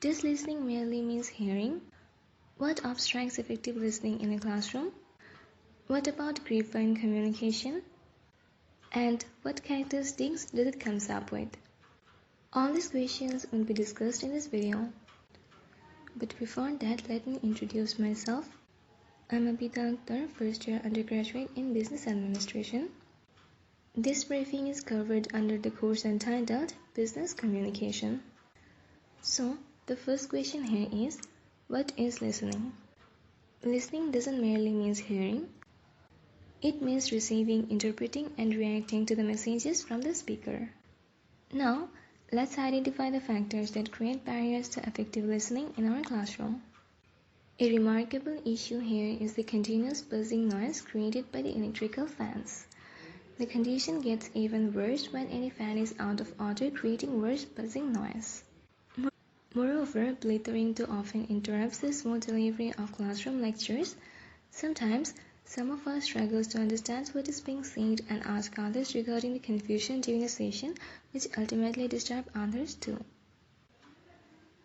Does listening merely means hearing? What obstructs effective listening in a classroom? What about grapevine communication? And what characteristics does it come up with? All these questions will be discussed in this video. But before that, let me introduce myself. I'm Abida Akter, first year undergraduate in Business Administration. This briefing is covered under the course entitled Business Communication. So, the first question here is, what is listening? Listening doesn't merely mean hearing. It means receiving, interpreting, and reacting to the messages from the speaker. Now, let's identify the factors that create barriers to effective listening in our classroom. A remarkable issue here is the continuous buzzing noise created by the electrical fans. The condition gets even worse when any fan is out of order, creating worse buzzing noise. Moreover, blithering too often interrupts the smooth delivery of classroom lectures. Sometimes, some of us struggle to understand what is being said and ask others regarding the confusion during a session, which ultimately disturb others too.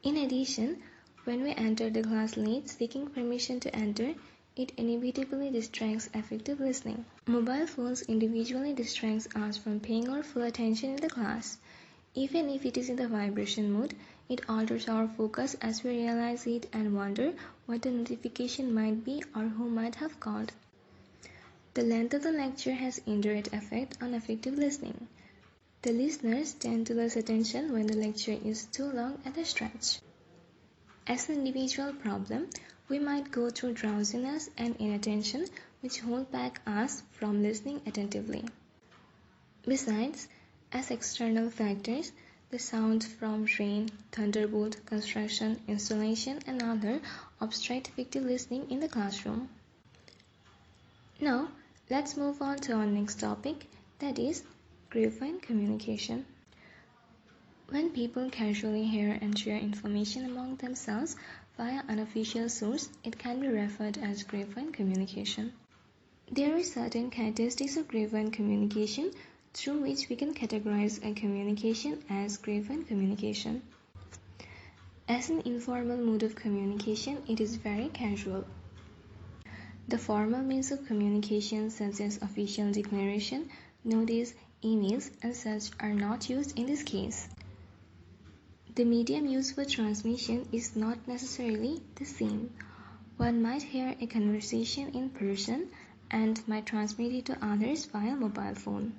In addition, when we enter the class late, seeking permission to enter, it inevitably distracts effective listening. Mobile phones individually distract us from paying our full attention in the class. Even if it is in the vibration mode, it alters our focus as we realize it and wonder what the notification might be or who might have called. The length of the lecture has indirect effect on effective listening. The listeners tend to lose attention when the lecture is too long at a stretch. As an individual problem, we might go through drowsiness and inattention, which hold back us from listening attentively. Besides, as external factors, the sounds from rain, thunderbolt, construction, installation, and other obstruct effective listening in the classroom. Now, let's move on to our next topic, that is grapevine communication. When people casually hear and share information among themselves via unofficial source, it can be referred as grapevine communication. There are certain characteristics of grapevine communication through which we can categorize a communication as grapevine communication. As an informal mode of communication, it is very casual. The formal means of communication such as official declaration, notice, emails, and such are not used in this case. The medium used for transmission is not necessarily the same. One might hear a conversation in person and might transmit it to others via mobile phone.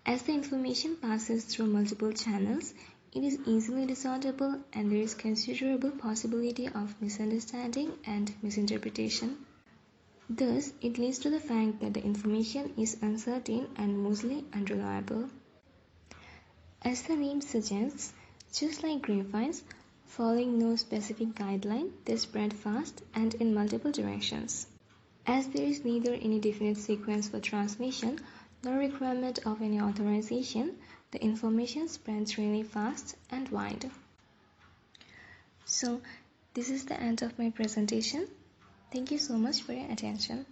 As the information passes through multiple channels, it is easily discernible and there is considerable possibility of misunderstanding and misinterpretation. Thus, it leads to the fact that the information is uncertain and mostly unreliable. As the name suggests, just like grapevines, following no specific guideline, they spread fast and in multiple directions. As there is neither any definite sequence for transmission nor requirement of any authorization, the information spreads really fast and wide. So, this is the end of my presentation. Thank you so much for your attention.